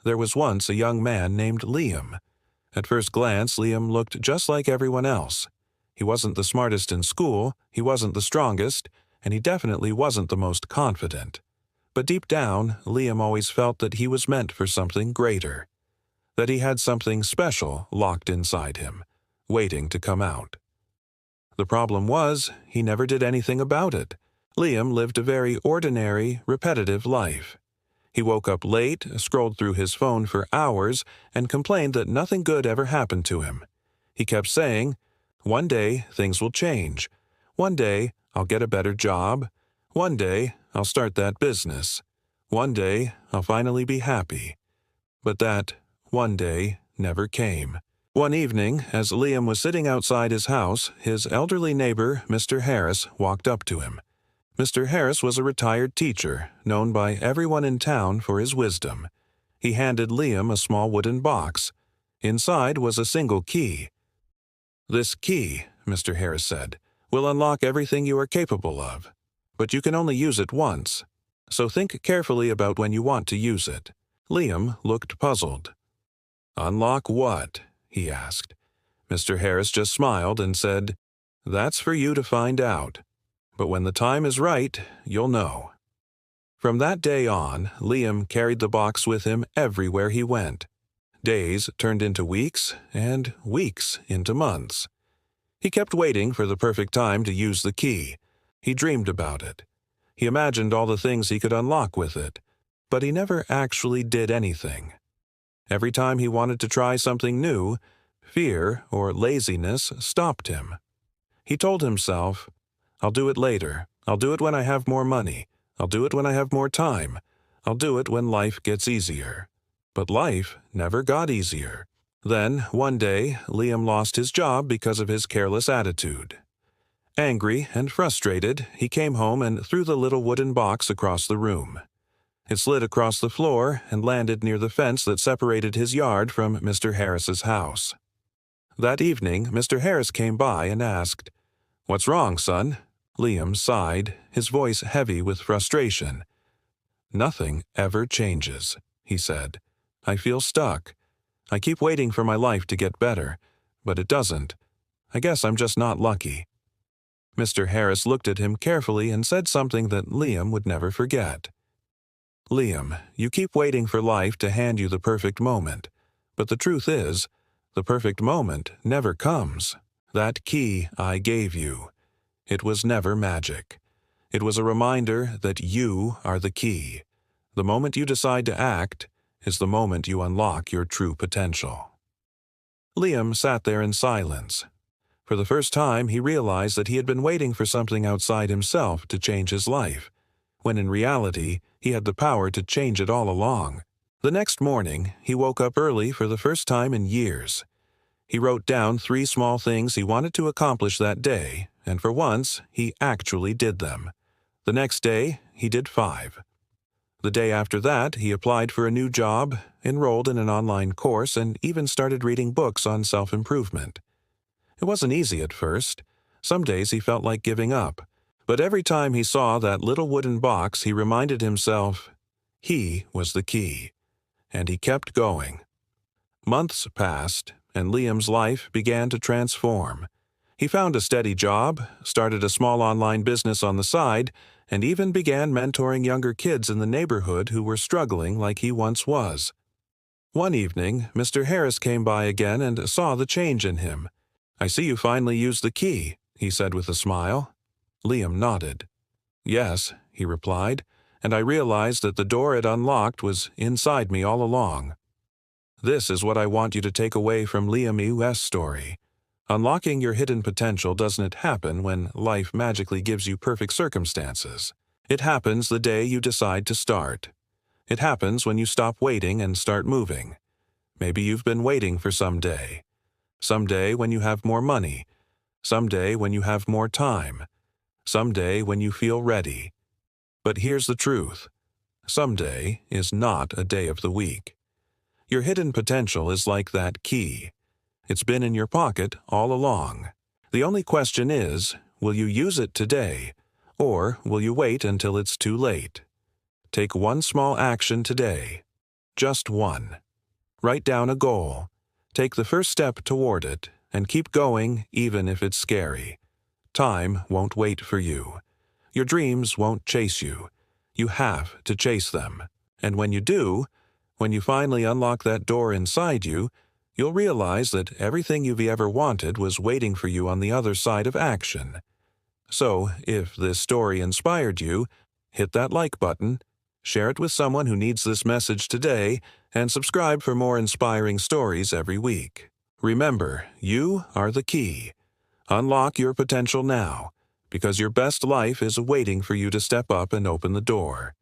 There was once a young man named Liam. At first glance, Liam looked just like everyone else. He wasn't the smartest in school, he wasn't the strongest, and he definitely wasn't the most confident. But deep down, Liam always felt that he was meant for something greater, that he had something special locked inside him, waiting to come out. The problem was, he never did anything about it. Liam lived a very ordinary, repetitive life. He woke up late, scrolled through his phone for hours, and complained that nothing good ever happened to him. He kept saying, "One day, things will change. One day, I'll get a better job. One day, I'll start that business. One day, I'll finally be happy." But that one day never came. One evening, as Liam was sitting outside his house, his elderly neighbor, Mr. Harris, walked up to him. Mr. Harris was a retired teacher, known by everyone in town for his wisdom. He handed Liam a small wooden box. Inside was a single key. "This key," Mr. Harris said, "will unlock everything you are capable of. But you can only use it once. So think carefully about when you want to use it." Liam looked puzzled. "Unlock what?" he asked. Mr. Harris just smiled and said, "That's for you to find out. But when the time is right, you'll know." From that day on, Liam carried the box with him everywhere he went. Days turned into weeks, and weeks into months. He kept waiting for the perfect time to use the key. He dreamed about it. He imagined all the things he could unlock with it, but he never actually did anything. Every time he wanted to try something new, fear or laziness stopped him. He told himself, "I'll do it later. I'll do it when I have more money. I'll do it when I have more time. I'll do it when life gets easier." But life never got easier. Then, one day, Liam lost his job because of his careless attitude. Angry and frustrated, he came home and threw the little wooden box across the room. It slid across the floor and landed near the fence that separated his yard from Mr. Harris's house. That evening, Mr. Harris came by and asked, "What's wrong, son?" Liam sighed, his voice heavy with frustration. "Nothing ever changes," he said. "I feel stuck. I keep waiting for my life to get better, but it doesn't. I guess I'm just not lucky." Mr. Harris looked at him carefully and said something that Liam would never forget. "Liam, you keep waiting for life to hand you the perfect moment, but the truth is, the perfect moment never comes. That key I gave you, it was never magic. It was a reminder that you are the key. The moment you decide to act is the moment you unlock your true potential." Liam sat there in silence. For the first time, he realized that he had been waiting for something outside himself to change his life, when in reality, he had the power to change it all along. The next morning, he woke up early for the first time in years. He wrote down 3 small things he wanted to accomplish that day, and for once, he actually did them. The next day, he did 5. The day after that, he applied for a new job, enrolled in an online course, and even started reading books on self-improvement. It wasn't easy at first. Some days he felt like giving up. But every time he saw that little wooden box, he reminded himself, he was the key. And he kept going. Months passed, and Liam's life began to transform. He found a steady job, started a small online business on the side, and even began mentoring younger kids in the neighborhood who were struggling like he once was. One evening, Mr. Harris came by again and saw the change in him. "I see you finally used the key," he said with a smile. Liam nodded. "Yes," he replied, "and I realized that the door it unlocked was inside me all along." This is what I want you to take away from Liam U.S.'s story. Unlocking your hidden potential doesn't happen when life magically gives you perfect circumstances. It happens the day you decide to start. It happens when you stop waiting and start moving. Maybe you've been waiting for someday. Someday when you have more money. Someday when you have more time. Someday when you feel ready. But here's the truth. Someday is not a day of the week. Your hidden potential is like that key. It's been in your pocket all along. The only question is, will you use it today, or will you wait until it's too late? Take one small action today. just one. Write down a goal. Take the first step toward it, and keep going even if it's scary. Time won't wait for you. Your dreams won't chase you. You have to chase them. And when you do, when you finally unlock that door inside you, you'll realize that everything you've ever wanted was waiting for you on the other side of action. So, if this story inspired you, hit that like button, share it with someone who needs this message today, and subscribe for more inspiring stories every week. Remember, you are the key. Unlock your potential now, because your best life is waiting for you to step up and open the door.